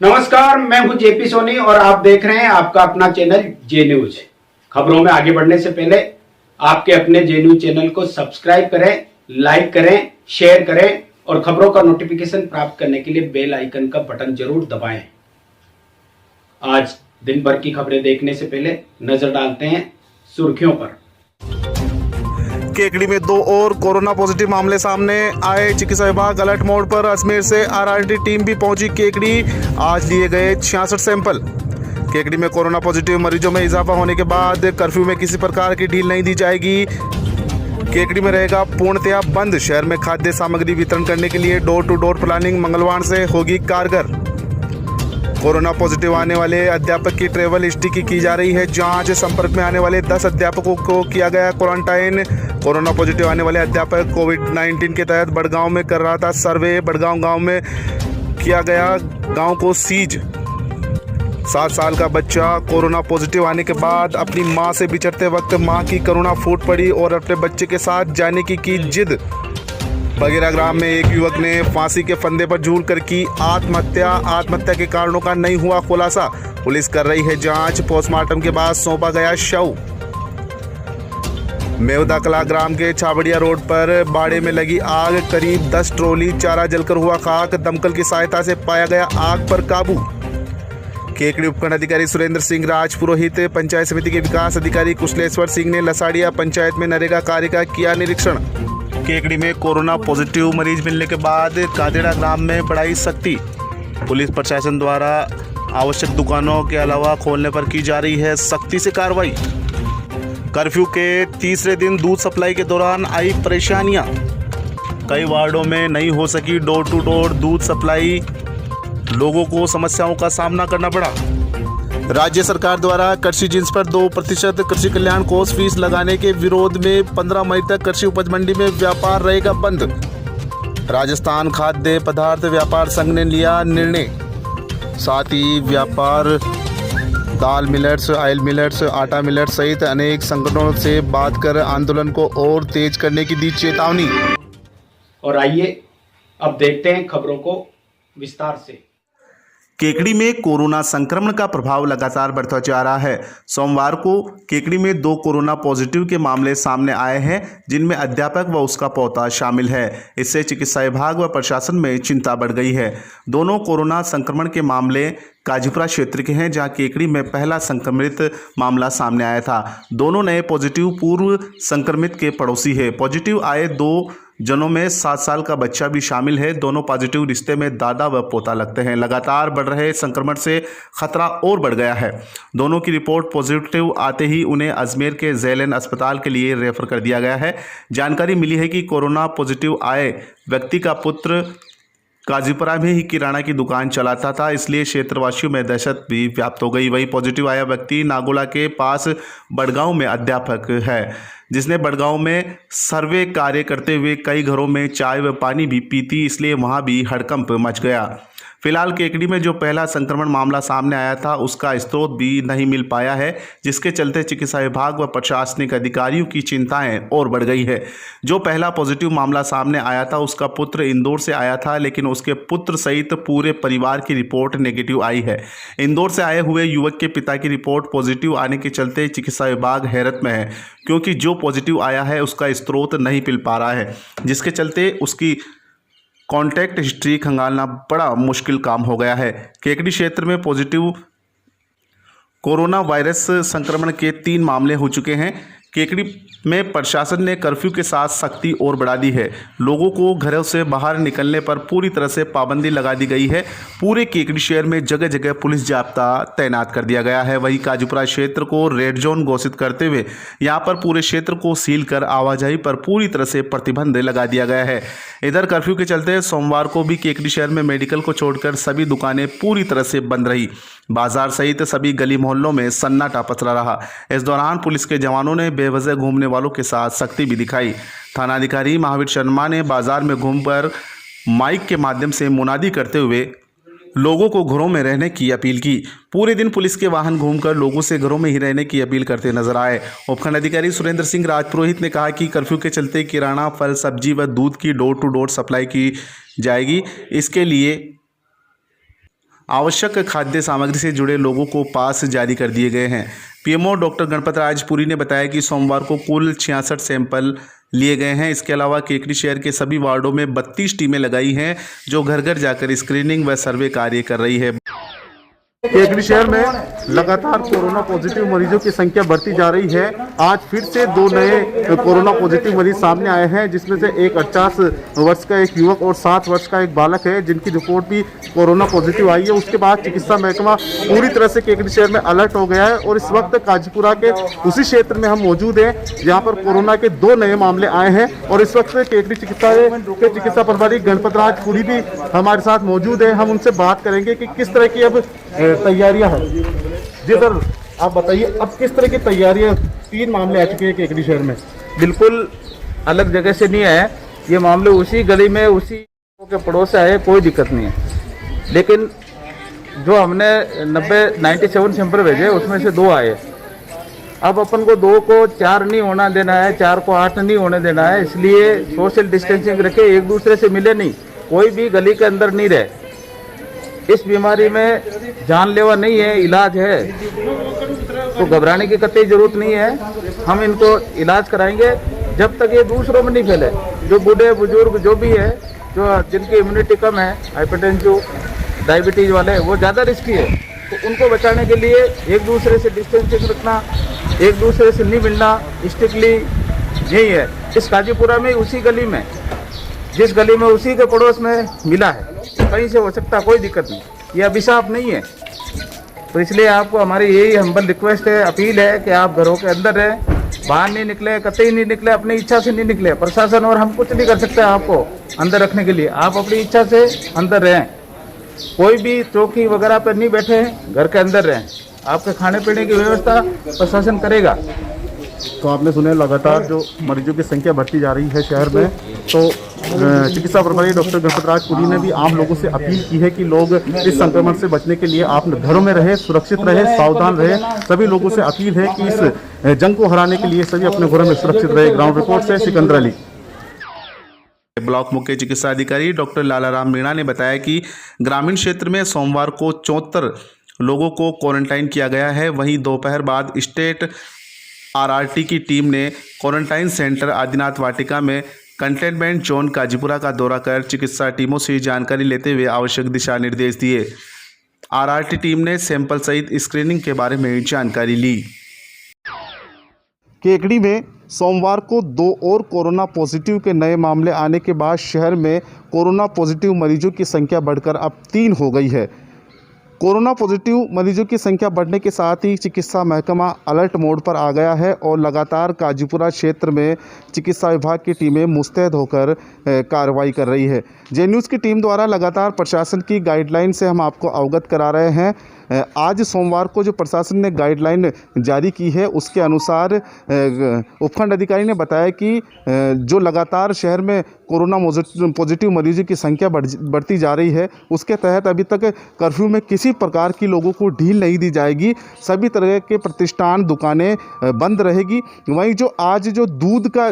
नमस्कार, मैं हूं जेपी सोनी और आप देख रहे हैं आपका अपना चैनल जे न्यूज। खबरों में आगे बढ़ने से पहले आपके अपने जे न्यूज चैनल को सब्सक्राइब करें, लाइक करें, शेयर करें और खबरों का नोटिफिकेशन प्राप्त करने के लिए बेल आइकन का बटन जरूर दबाएं। आज दिन भर की खबरें देखने से पहले नजर डालते हैं सुर्खियों पर। केकड़ी में 2 और कोरोना पॉजिटिव मामले सामने आए। चिकित्सा विभाग अलर्ट मोड पर। अजमेर से आरआरटी टीम भी पहुंची केकड़ी। आज लिए गए 66 सैंपल। केकड़ी में कोरोना पॉजिटिव मरीजों में इजाफा होने के बाद कर्फ्यू में किसी प्रकार की ढील नहीं दी जाएगी। केकड़ी में रहेगा पूर्णतया बंद। शहर में खाद्य सामग्री वितरण करने के लिए डोर टू डोर प्लानिंग मंगलवार से होगी कारगर। कोरोना पॉजिटिव आने वाले अध्यापक की ट्रैवल हिस्ट्री की जा रही है जांच। संपर्क में आने वाले 10 अध्यापकों को किया गया क्वारंटाइन। कोरोना पॉजिटिव आने वाले अध्यापक कोविड-19 के तहत बड़गांव में कर रहा था सर्वे। बड़गांव गांव में किया गया गांव को सीज। 7 साल का बच्चा कोरोना पॉजिटिव आने के बाद अपनी मां से बिछड़ते वक्त मां की करुणा फूट पड़ी और अपने बच्चे के साथ जाने की जिद। बगेरा ग्राम में एक युवक ने फांसी के फंदे पर झूलकर की आत्महत्या के कारणों का नहीं हुआ खुलासा। पुलिस कर रही है जांच। पोस्टमार्टम के बाद सौंपा गया शव। मेवदा कला ग्राम के छाबड़िया रोड पर बाड़े में लगी आग। करीब 10 ट्रॉली चारा जलकर हुआ खाक। दमकल की सहायता से पाया गया आग पर काबू। केकड़ी उपखंड अधिकारी सुरेंद्र सिंह राजपुरोहित, पंचायत समिति के विकास अधिकारी कुशलेश्वर सिंह ने लसाड़िया पंचायत में नरेगा कार्य का किया निरीक्षण। केकड़ी में कोरोना पॉजिटिव मरीज मिलने के बाद कादेड़ा ग्राम में बढ़ाई सख्ती। पुलिस प्रशासन द्वारा आवश्यक दुकानों के अलावा खोलने पर की जा रही है सख्ती से कार्रवाई। कर्फ्यू के तीसरे दिन दूध सप्लाई के दौरान आई परेशानियां। कई वार्डों में नहीं हो सकी डोर टू डोर दूध सप्लाई। लोगों को समस्याओं का सामना करना पड़ा। राज्य सरकार द्वारा कृषि जिन्स पर 2% कृषि कल्याण कोष फीस लगाने के विरोध में 15 मई तक कृषि उपज मंडी में व्यापार रहेगा बंद। राजस्थान खाद्य पदार्थ व्यापार संघ ने लिया निर्णय। साथ ही व्यापार दाल मिलर्स, ऑयल मिलर्स, आटा मिलर्स सहित अनेक संगठनों से बात कर आंदोलन को और तेज करने की दी चेतावनी। और आइए अब देखते हैं खबरों को विस्तार से। केकड़ी में कोरोना संक्रमण का प्रभाव लगातार बढ़ता जा रहा है। सोमवार को केकड़ी में 2 कोरोना पॉजिटिव के मामले सामने आए हैं, जिनमें अध्यापक व उसका पोता शामिल है। इससे चिकित्सा विभाग व प्रशासन में चिंता बढ़ गई है। दोनों कोरोना संक्रमण के मामले काजीपुरा क्षेत्र के हैं, जहां केकड़ी में पहला संक्रमित मामला सामने आया था। दोनों नए पॉजिटिव पूर्व संक्रमित के पड़ोसी है। पॉजिटिव आए 2 जनों में 7 साल का बच्चा भी शामिल है। दोनों पॉजिटिव रिश्ते में दादा व पोता लगते हैं। लगातार बढ़ रहे संक्रमण से खतरा और बढ़ गया है। दोनों की रिपोर्ट पॉजिटिव आते ही उन्हें अजमेर के ज़ैलन अस्पताल के लिए रेफर कर दिया गया है। जानकारी मिली है कि कोरोना पॉजिटिव आए व्यक्ति का पुत्र काजीपुरा में ही किराना की दुकान चलाता था, इसलिए क्षेत्रवासियों में दहशत भी व्याप्त हो गई। वही पॉजिटिव आया व्यक्ति नागोला के पास बड़गांव में अध्यापक है, जिसने बड़गांव में सर्वे कार्य करते हुए कई घरों में चाय व पानी भी पीती, इसलिए वहां भी हड़कंप मच गया। फिलहाल केकड़ी में जो पहला संक्रमण मामला सामने आया था, उसका स्रोत भी नहीं मिल पाया है, जिसके चलते चिकित्सा विभाग व प्रशासनिक अधिकारियों की चिंताएं और बढ़ गई है। जो पहला पॉजिटिव मामला सामने आया था, उसका पुत्र इंदौर से आया था, लेकिन उसके पुत्र सहित पूरे परिवार की रिपोर्ट नेगेटिव आई है। इंदौर से आए हुए युवक के पिता की रिपोर्ट पॉजिटिव आने के चलते चिकित्सा विभाग हैरत में है, क्योंकि जो पॉजिटिव आया है उसका स्रोत नहीं मिल पा रहा है, जिसके चलते उसकी कॉन्टैक्ट हिस्ट्री खंगालना बड़ा मुश्किल काम हो गया है। केकड़ी क्षेत्र में पॉजिटिव कोरोना वायरस संक्रमण के 3 मामले हो चुके हैं। केकड़ी में प्रशासन ने कर्फ्यू के साथ सख्ती और बढ़ा दी है। लोगों को घरों से बाहर निकलने पर पूरी तरह से पाबंदी लगा दी गई है। पूरे केकड़ी शहर में जगह जगह पुलिस जाब्ता तैनात कर दिया गया है। वहीं काजूपुरा क्षेत्र को रेड जोन घोषित करते हुए यहां पर पूरे क्षेत्र को सील कर आवाजाही पर पूरी तरह से प्रतिबंध लगा दिया गया है। इधर कर्फ्यू के चलते सोमवार को भी केकड़ी शहर में मेडिकल को छोड़कर सभी दुकानें पूरी तरह से बंद रही। बाजार सहित सभी गली मोहल्लों में सन्नाटा पसरा रहा। इस दौरान पुलिस के जवानों ने बेवजह घूमने वालों के साथ सख्ती भी दिखाई। थानाधिकारी महावीर शर्मा ने बाजार में घूमकर माइक के माध्यम से मुनादी करते हुए लोगों को घरों में रहने की अपील की। पूरे दिन पुलिस के वाहन घूमकर लोगों से घरों में ही रहने की अपील करते नजर आए। उपखंड अधिकारी सुरेंद्र सिंह राजपुरोहित ने कहा कि कर्फ्यू के चलते किराना, फल, सब्जी व दूध की डोर टू डोर सप्लाई की जाएगी। इसके लिए आवश्यक खाद्य सामग्री से जुड़े लोगों को पास जारी कर दिए गए हैं। पीएमओ डॉक्टर गणपत राज पुरी ने बताया कि सोमवार को कुल 66 सैंपल लिए गए हैं। इसके अलावा केकड़ी शहर के सभी वार्डों में 32 टीमें लगाई हैं जो घर घर जाकर स्क्रीनिंग व सर्वे कार्य कर रही है। केकड़ी शहर में लगातार कोरोना पॉजिटिव मरीजों की संख्या बढ़ती जा रही है। आज फिर से 2 नए कोरोना पॉजिटिव मरीज सामने आए हैं, जिसमें से एक 48 वर्ष का एक युवक और 7 वर्ष का एक बालक है, जिनकी रिपोर्ट भी कोरोना पॉजिटिव आई है। उसके बाद चिकित्सा महकमा पूरी तरह से केकड़ी शहर में अलर्ट हो गया है और इस वक्त काजीपुरा के उसी क्षेत्र में हम मौजूद हैं जहाँ पर कोरोना के 2 नए मामले आए हैं। और इस वक्त केकड़ी चिकित्सालय के चिकित्सा प्रभारी गणपत राज पुरी भी हमारे साथ मौजूद है। हम उनसे बात करेंगे कि किस तरह की अब तैयारियां हैं। जी सर, आप बताइए अब किस तरह की तैयारियां, 3 मामले आ चुके हैं केकड़ी शहर में। बिल्कुल अलग जगह से नहीं आए, ये मामले उसी गली में उसी के पड़ोस से आए, कोई दिक्कत नहीं है। लेकिन जो हमने 97 सैंपल भेजे उसमें से 2 आए। अब अपन को 2 को 4 नहीं होना देना है, 4 को 8 नहीं होने देना है, इसलिए सोशल डिस्टेंसिंग रखे, एक दूसरे से मिले नहीं, कोई भी गली के अंदर नहीं रहे। इस बीमारी में जानलेवा नहीं है, इलाज है, तो घबराने की कतई जरूरत नहीं है। हम इनको इलाज कराएंगे जब तक ये दूसरों में नहीं फैले। जो बूढ़े बुजुर्ग जो भी है, जो जिनकी इम्यूनिटी कम है, हाइपरटेंसिव, डायबिटीज वाले, वो ज़्यादा रिस्की है, तो उनको बचाने के लिए एक दूसरे से डिस्टेंसिंग रखना, एक दूसरे से नहीं मिलना, स्ट्रिक्टली यही है। इस काजीपुरा में उसी गली में, जिस गली में उसी के पड़ोस में मिला है, कहीं से हो सकता, कोई दिक्कत नहीं, ये अभिशाप नहीं है। तो इसलिए आपको हमारी यही हम्बल रिक्वेस्ट है, अपील है कि आप घरों के अंदर रहें, बाहर नहीं निकले, कतई नहीं निकले, अपनी इच्छा से नहीं निकले। प्रशासन और हम कुछ नहीं कर सकते आपको अंदर रखने के लिए, आप अपनी इच्छा से अंदर रहें। कोई भी चौकी वगैरह पर नहीं बैठे, घर के अंदर रहें। आपके खाने पीने की व्यवस्था प्रशासन करेगा। तो आपने सुने लगातार जो मरीजों की संख्या बढ़ती जा रही है शहर में, तो चिकित्सा प्रभारी डॉक्टर गणपत राज पुरी ने भी आम लोगों से अपील की है कि लोग इस संक्रमण से बचने के लिए आप घरों में रहे, सुरक्षित रहे, सावधान रहे। सभी लोगों से अपील है कि इस जंग को हराने के लिए सभी अपने घरों में सुरक्षित रहे। ग्राउंड रिपोर्ट से सिकंदर अली। ब्लॉक मुख्य चिकित्सा अधिकारी डॉक्टर लालाराम मीणा ने बताया कि ग्रामीण क्षेत्र में सोमवार को 74 लोगों को क्वारंटाइन किया गया है। वहीं दोपहर बाद स्टेट आरआरटी की टीम ने क्वारंटाइन सेंटर आदिनाथ वाटिका में कंटेनमेंट जोन काजीपुरा का दौरा कर चिकित्सा टीमों से जानकारी लेते हुए आवश्यक दिशा निर्देश दिए। आरआरटी टीम ने सैंपल सहित स्क्रीनिंग के बारे में जानकारी ली। केकड़ी में सोमवार को 2 और कोरोना पॉजिटिव के नए मामले आने के बाद शहर में कोरोना पॉजिटिव मरीजों की संख्या बढ़कर अब 3 हो गई है। कोरोना पॉजिटिव मरीजों की संख्या बढ़ने के साथ ही चिकित्सा महकमा अलर्ट मोड पर आ गया है और लगातार काजीपुरा क्षेत्र में चिकित्सा विभाग की टीमें मुस्तैद होकर कार्रवाई कर रही है। जे न्यूज़ की टीम द्वारा लगातार प्रशासन की गाइडलाइन से हम आपको अवगत करा रहे हैं। आज सोमवार को जो प्रशासन ने गाइडलाइन जारी की है उसके अनुसार उपखंड अधिकारी ने बताया कि जो लगातार शहर में कोरोना पॉजिटिव मरीजों की संख्या बढ़ती जा रही है, उसके तहत अभी तक कर्फ्यू में किसी प्रकार की लोगों को ढील नहीं दी जाएगी। सभी तरह के प्रतिष्ठान, दुकानें बंद रहेगी। वहीं जो आज जो दूध का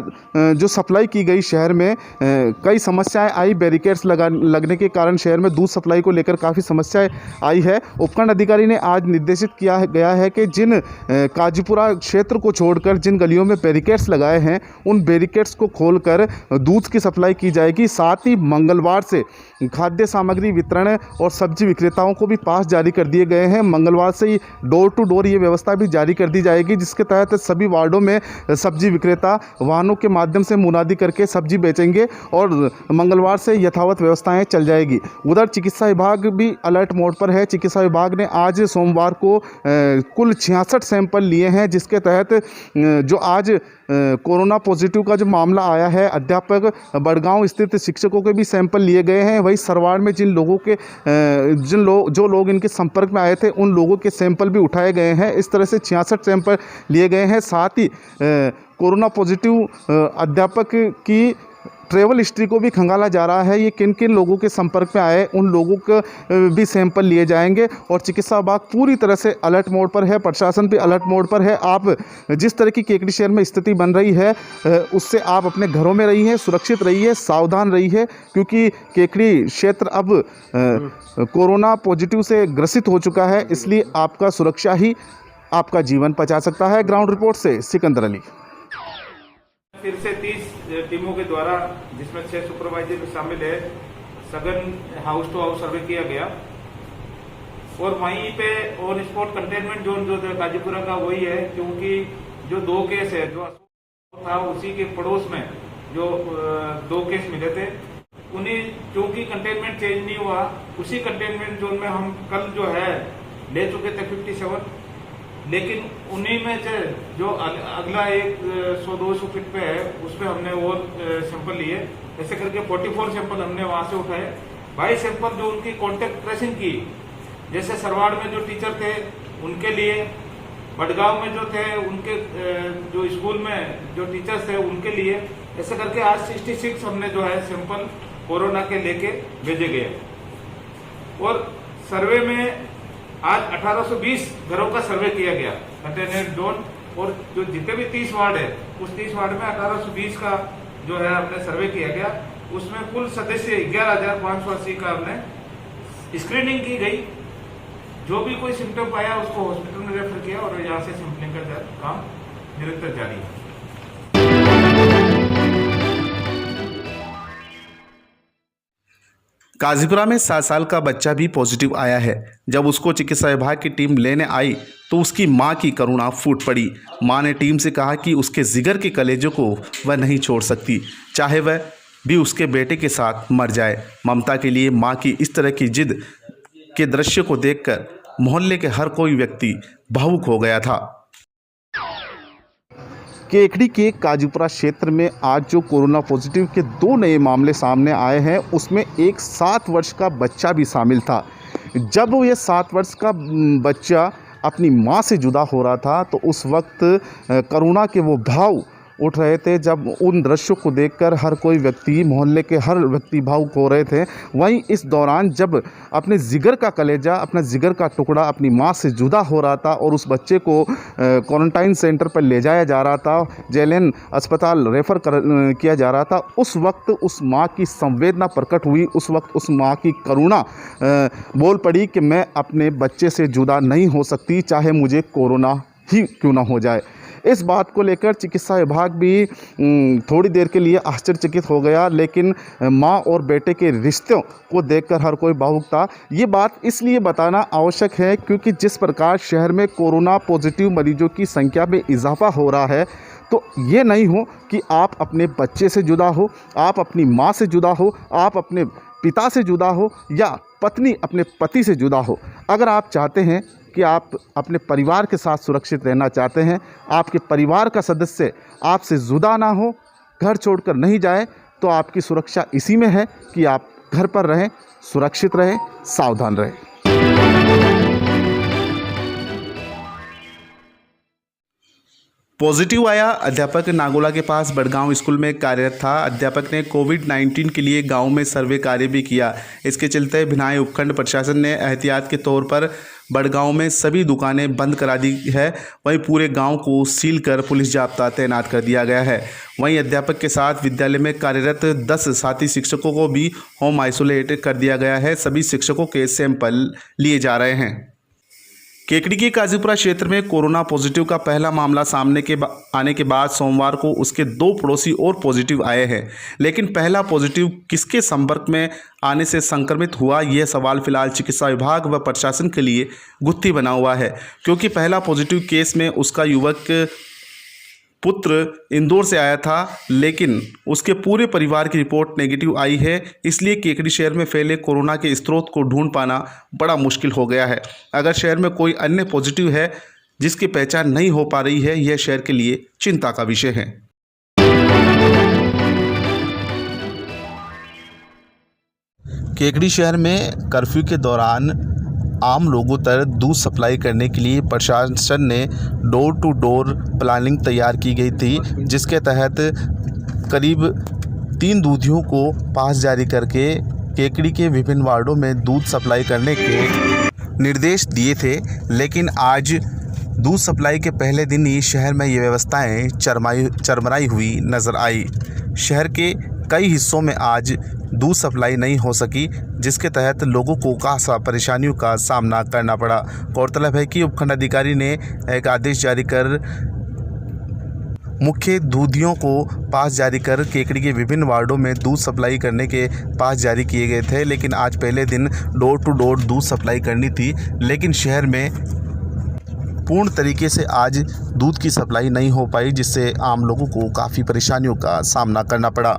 जो सप्लाई की गई शहर में कई समस्याएं आई, बैरिकेड्स लगने के कारण शहर में दूध सप्लाई को लेकर काफ़ी समस्याएं आई है। उपखंड अधिकारी ने आज निर्देशित किया गया है कि जिन काजीपुरा क्षेत्र को छोड़कर जिन गलियों में बैरिकेड्स लगाए हैं, उन बैरिकेड्स को खोलकर दूध की सप्लाई की जाएगी। साथ ही मंगलवार से खाद्य सामग्री वितरण और सब्जी विक्रेताओं को भी पास जारी कर दिए गए हैं। मंगलवार से ही डोर टू डोर ये व्यवस्था भी जारी कर दी जाएगी, जिसके तहत सभी वार्डों में सब्जी विक्रेता वाहनों के माध्यम से मुनादी करके सब्जी बेचेंगे और मंगलवार से यथावत व्यवस्थाएं चल जाएगी। उधर चिकित्सा विभाग भी अलर्ट मोड पर है। चिकित्सा विभाग ने आज सोमवार को कुल 66 सैंपल लिए हैं, जिसके तहत जो आज कोरोना पॉजिटिव का जो मामला आया है, अध्यापक बड़गांव स्थित शिक्षकों के भी सैंपल लिए गए हैं। वही सरवाड़ में जिन लोगों के जो लोग इनके संपर्क में आए थे, उन लोगों के सैंपल भी उठाए गए हैं। इस तरह से 66 सैंपल लिए गए हैं। साथ ही कोरोना पॉजिटिव अध्यापक की ट्रैवल हिस्ट्री को भी खंगाला जा रहा है। ये किन किन लोगों के संपर्क में आए, उन लोगों का भी सैंपल लिए जाएंगे और चिकित्सा विभाग पूरी तरह से अलर्ट मोड पर है, प्रशासन भी अलर्ट मोड पर है। आप जिस तरह की केकड़ी शहर में स्थिति बन रही है उससे आप अपने घरों में रहिए, सुरक्षित रहिए, सावधान रहिए, क्योंकि केकड़ी क्षेत्र अब कोरोना पॉजिटिव से ग्रसित हो चुका है। इसलिए आपका सुरक्षा ही आपका जीवन बचा सकता है। ग्राउंड रिपोर्ट से सिकंदर अली। फिर से 30 टीमों के द्वारा, जिसमें 6 सुपरवाइजर भी शामिल है, सघन हाउस टू हाउस सर्वे किया गया और वहीं पे ऑन स्पॉट कंटेनमेंट जोन जो गाजीपुरा का वही है, क्योंकि जो 2 केस है जो था उसी के पड़ोस में जो 2 केस मिले थे, उन्हीं क्योंकि कंटेनमेंट चेंज नहीं हुआ, उसी कंटेनमेंट जोन में हम कल जो है ले चुके थे 57, लेकिन उन्हीं में से जो अगला एक 100-200 फीट पे है उसमें हमने और सैंपल लिए। ऐसे करके 44 सैंपल हमने वहां से उठाए। 22 सैंपल जो उनकी कॉन्टेक्ट ट्रेसिंग की, जैसे सरवाड़ में जो टीचर थे उनके लिए, बड़गांव में जो थे उनके जो स्कूल में जो टीचर्स थे उनके लिए, ऐसे करके आज 66 हमने जो है सैंपल कोरोना के लेके भेजे गए। और सर्वे में आज 1820 घरों का सर्वे किया गया कंटेनमेंट जोन, और जो जितने भी 30 वार्ड है उस 30 वार्ड में 1820 का जो है हमने सर्वे किया गया। उसमें कुल सदस्य 11,580 का हमने स्क्रीनिंग की गई। जो भी कोई सिम्टम पाया उसको हॉस्पिटल में रेफर किया और यहाँ से सैंपलिंग का काम निरंतर जारी है। काजीपुरा में 7 साल का बच्चा भी पॉजिटिव आया है। जब उसको चिकित्सा विभाग की टीम लेने आई तो उसकी मां की करुणा फूट पड़ी। मां ने टीम से कहा कि उसके जिगर के कलेजों को वह नहीं छोड़ सकती, चाहे वह भी उसके बेटे के साथ मर जाए। ममता के लिए मां की इस तरह की जिद के दृश्य को देखकर मोहल्ले के हर कोई व्यक्ति भावुक हो गया था। केकड़ी के काजूपुरा क्षेत्र में आज जो कोरोना पॉजिटिव के 2 नए मामले सामने आए हैं उसमें एक 7 वर्ष का बच्चा भी शामिल था। जब ये 7 वर्ष का बच्चा अपनी मां से जुदा हो रहा था तो उस वक्त करुणा के वो भाव उठ रहे थे। जब उन दृश्यों को देखकर हर कोई व्यक्ति, मोहल्ले के हर व्यक्ति भावुक हो रहे थे। वहीं इस दौरान जब अपने जिगर का कलेजा, अपना जिगर का टुकड़ा अपनी मां से जुदा हो रहा था और उस बच्चे को क्वारंटाइन सेंटर पर ले जाया जा रहा था, जेएलएन अस्पताल रेफ़र किया जा रहा था, उस वक्त उस मां की संवेदना प्रकट हुई। उस वक्त उस मां की करुणा बोल पड़ी कि मैं अपने बच्चे से जुदा नहीं हो सकती, चाहे मुझे कोरोना ही क्यों ना हो जाए। इस बात को लेकर चिकित्सा विभाग भी थोड़ी देर के लिए आश्चर्यचकित हो गया, लेकिन मां और बेटे के रिश्तों को देखकर हर कोई भावुक था। ये बात इसलिए बताना आवश्यक है क्योंकि जिस प्रकार शहर में कोरोना पॉजिटिव मरीजों की संख्या में इजाफा हो रहा है, तो ये नहीं हो कि आप अपने बच्चे से जुदा हो, आप अपनी मां से जुदा हो, आप अपने पिता से जुदा हो या पत्नी अपने पति से जुदा हो। अगर आप चाहते हैं कि आप अपने परिवार के साथ सुरक्षित रहना चाहते हैं, आपके परिवार का सदस्य आपसे जुदा ना हो, घर छोड़कर नहीं जाए, तो आपकी सुरक्षा इसी में है कि आप घर पर रहें, सुरक्षित रहें, सावधान रहें। पॉजिटिव आया अध्यापक नागोला के पास बड़गांव स्कूल में कार्यरत था। अध्यापक ने कोविड-19 के लिए गांव में सर्वे कार्य भी किया। इसके चलते भिनाई उपखंड प्रशासन ने एहतियात के तौर पर बड़गांव में सभी दुकानें बंद करा दी है। वहीं पूरे गांव को सील कर पुलिस जाब्ता तैनात कर दिया गया है। वहीं अध्यापक के साथ विद्यालय में कार्यरत 10 साथी शिक्षकों को भी होम आइसोलेट कर दिया गया है। सभी शिक्षकों के सैंपल लिए जा रहे हैं। केकड़ी के काजीपुरा क्षेत्र में कोरोना पॉजिटिव का पहला मामला सामने आने के बाद सोमवार को उसके 2 पड़ोसी और पॉजिटिव आए हैं, लेकिन पहला पॉजिटिव किसके संपर्क में आने से संक्रमित हुआ, यह सवाल फिलहाल चिकित्सा विभाग व प्रशासन के लिए गुत्थी बना हुआ है, क्योंकि पहला पॉजिटिव केस में उसका युवक पुत्र इंदौर से आया था, लेकिन उसके पूरे परिवार की रिपोर्ट नेगेटिव आई है। इसलिए केकड़ी शहर में फैले कोरोना के स्रोत को ढूंढ पाना बड़ा मुश्किल हो गया है। अगर शहर में कोई अन्य पॉजिटिव है जिसकी पहचान नहीं हो पा रही है, यह शहर के लिए चिंता का विषय है। केकड़ी शहर में कर्फ्यू के दौरान आम लोगों तक दूध सप्लाई करने के लिए प्रशासन ने डोर टू डोर प्लानिंग तैयार की गई थी, जिसके तहत करीब 3 दूधियों को पास जारी करके केकड़ी के विभिन्न वार्डों में दूध सप्लाई करने के निर्देश दिए थे, लेकिन आज दूध सप्लाई के पहले दिन ही शहर में ये व्यवस्थाएं चरमराई हुई नज़र आई। शहर के कई हिस्सों में आज दूध सप्लाई नहीं हो सकी, जिसके तहत लोगों को खासा परेशानियों का सामना करना पड़ा। गौरतलब है कि उपखंड अधिकारी ने एक आदेश जारी कर मुख्य दूधियों को पास जारी कर केकड़ी के विभिन्न वार्डों में दूध सप्लाई करने के पास जारी किए गए थे, लेकिन आज पहले दिन डोर टू डोर दूध सप्लाई करनी थी, लेकिन शहर में पूर्ण तरीके से आज दूध की सप्लाई नहीं हो पाई, जिससे आम लोगों को काफ़ी परेशानियों का सामना करना पड़ा।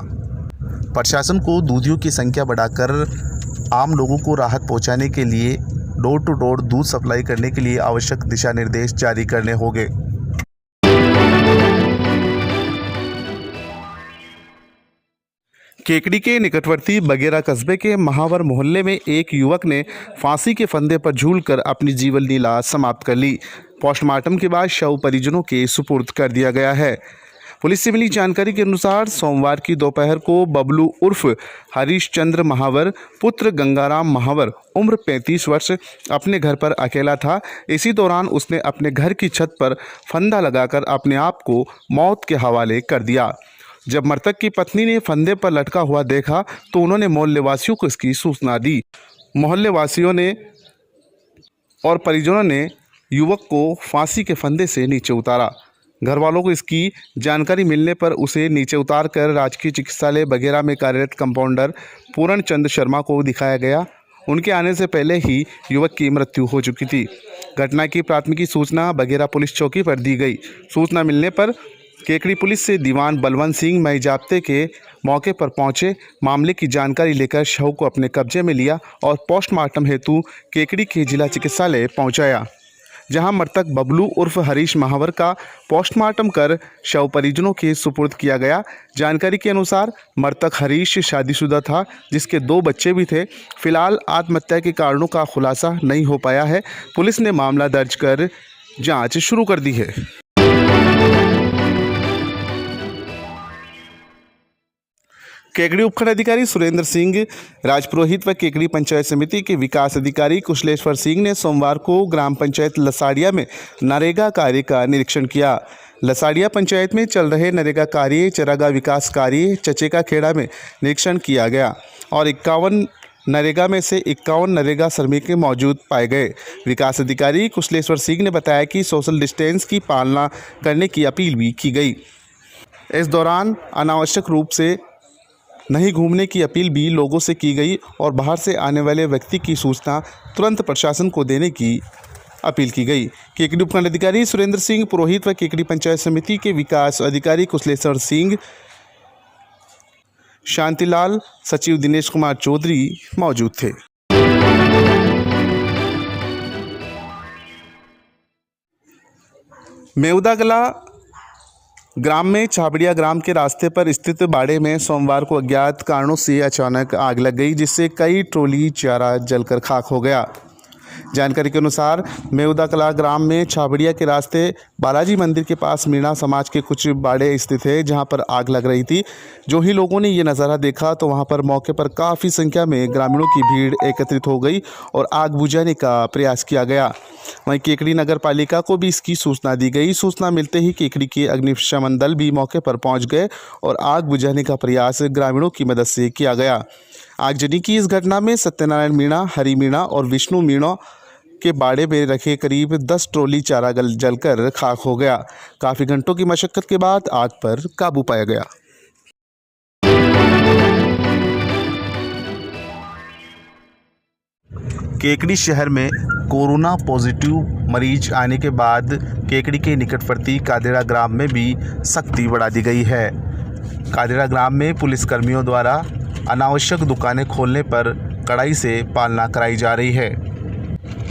प्रशासन को दूधियों की संख्या बढ़ाकर आम लोगों को राहत पहुंचाने के लिए डोर टू डोर दूध सप्लाई करने के लिए आवश्यक दिशा निर्देश जारी करने होंगे। केकड़ी के निकटवर्ती बगेरा कस्बे के महावर मोहल्ले में एक युवक ने फांसी के फंदे पर झूलकर अपनी जीवन लीला समाप्त कर ली। पोस्टमार्टम के बाद शव परिजनों के सुपुर्द कर दिया गया है। पुलिस से मिली जानकारी के अनुसार सोमवार की दोपहर को बबलू उर्फ हरीश चंद्र महावर पुत्र गंगाराम महावर उम्र 35 वर्ष अपने घर पर अकेला था। इसी दौरान उसने अपने घर की छत पर फंदा लगाकर अपने आप को मौत के हवाले कर दिया। जब मृतक की पत्नी ने फंदे पर लटका हुआ देखा तो उन्होंने मोहल्ले वासियों को इसकी सूचना दी। मोहल्ले वासियों ने और परिजनों ने युवक को फांसी के फंदे से नीचे उतारा। घर वालों को इसकी जानकारी मिलने पर उसे नीचे उतारकर राजकीय चिकित्सालय बगेरा में कार्यरत कंपाउंडर पूर्ण चंद शर्मा को दिखाया गया। उनके आने से पहले ही युवक की मृत्यु हो चुकी थी। घटना की प्राथमिकी सूचना बगेरा पुलिस चौकी पर दी गई। सूचना मिलने पर केकड़ी पुलिस से दीवान बलवंत सिंह मई जाब्ते के मौके पर पहुंचे, मामले की जानकारी लेकर शव को अपने कब्जे में लिया और पोस्टमार्टम हेतु केकड़ी के जिला चिकित्सालय पहुंचाया, जहां मृतक बबलू उर्फ हरीश महावर का पोस्टमार्टम कर शव परिजनों के सुपुर्द किया गया। जानकारी के अनुसार मृतक हरीश शादीशुदा था, जिसके 2 बच्चे भी थे। फिलहाल आत्महत्या के कारणों का खुलासा नहीं हो पाया है। पुलिस ने मामला दर्ज कर जांच शुरू कर दी है। केकड़ी उपखंड अधिकारी सुरेंद्र सिंह राजपुरोहित व केकड़ी पंचायत समिति के विकास अधिकारी कुशलेश्वर सिंह ने सोमवार को ग्राम पंचायत लसाड़िया में नरेगा कार्य का निरीक्षण किया। लसाड़िया पंचायत में चल रहे नरेगा कार्य, चरागा विकास कार्य चचेका खेड़ा में निरीक्षण किया गया और 51 नरेगा में से 51 नरेगा श्रमिक मौजूद पाए गए। विकास अधिकारी कुशलेश्वर सिंह ने बताया कि सोशल डिस्टेंस की पालना करने की अपील भी की गई। इस दौरान अनावश्यक रूप से नहीं घूमने की अपील भी लोगों से की गई और बाहर से आने वाले व्यक्ति की सूचना तुरंत प्रशासन को देने की अपील की गई। केकड़ी उपखंड अधिकारी सुरेंद्र सिंह पुरोहित व केकड़ी पंचायत समिति के विकास अधिकारी कुशलेश्वर सिंह, शांतिलाल, सचिव दिनेश कुमार चौधरी मौजूद थे। मेवदागला ग्राम में छाबड़िया ग्राम के रास्ते पर स्थित बाड़े में सोमवार को अज्ञात कारणों से अचानक आग लग गई, जिससे कई ट्रॉली चारा जलकर खाक हो गया। जानकारी के अनुसार मेवदा कला ग्राम में छाबड़िया के रास्ते बालाजी मंदिर के पास मीणा समाज के कुछ बाड़े स्थित है, जहां पर आग लग रही थी। जो ही लोगों ने ये नज़ारा देखा तो वहां पर मौके पर काफ़ी संख्या में ग्रामीणों की भीड़ एकत्रित हो गई और आग बुझाने का प्रयास किया गया। वहीं केकड़ी नगर पालिका को भी इसकी सूचना दी गई। सूचना मिलते ही केकड़ी के अग्निशमन दल भी मौके पर पहुँच गए और आग बुझाने का प्रयास ग्रामीणों की मदद से किया गया। आगजनी की इस घटना में सत्यनारायण मीणा, हरि मीणा और विष्णु मीणा के बाड़े में रखे करीब 10 ट्रॉली चारा जलकर खाक हो गया। काफ़ी घंटों की मशक्कत के बाद आग पर काबू पाया गया। केकड़ी शहर में कोरोना पॉजिटिव मरीज आने के बाद केकड़ी के निकटवर्ती कादेड़ा ग्राम में भी सख्ती बढ़ा दी गई है। कादेड़ा ग्राम में पुलिसकर्मियों द्वारा अनावश्यक दुकानें खोलने पर कड़ाई से पालना कराई जा रही है।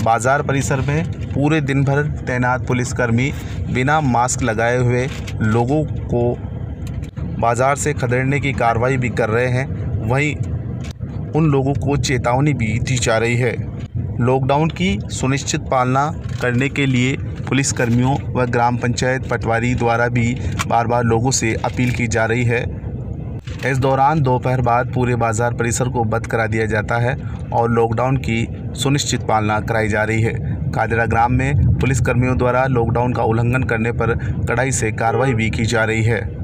बाजार परिसर में पूरे दिन भर तैनात पुलिसकर्मी बिना मास्क लगाए हुए लोगों को बाजार से खदेड़ने की कार्रवाई भी कर रहे हैं। वहीं उन लोगों को चेतावनी भी दी जा रही है। लॉकडाउन की सुनिश्चित पालना करने के लिए पुलिसकर्मियों व ग्राम पंचायत पटवारी द्वारा भी बार बार लोगों से अपील की जा रही है इस दौरान दोपहर बाद पूरे बाजार परिसर को बंद करा दिया जाता है और लॉकडाउन की सुनिश्चित पालना कराई जा रही है। कादिरा ग्राम में पुलिस कर्मियों द्वारा लॉकडाउन का उल्लंघन करने पर कड़ाई से कार्रवाई भी की जा रही है।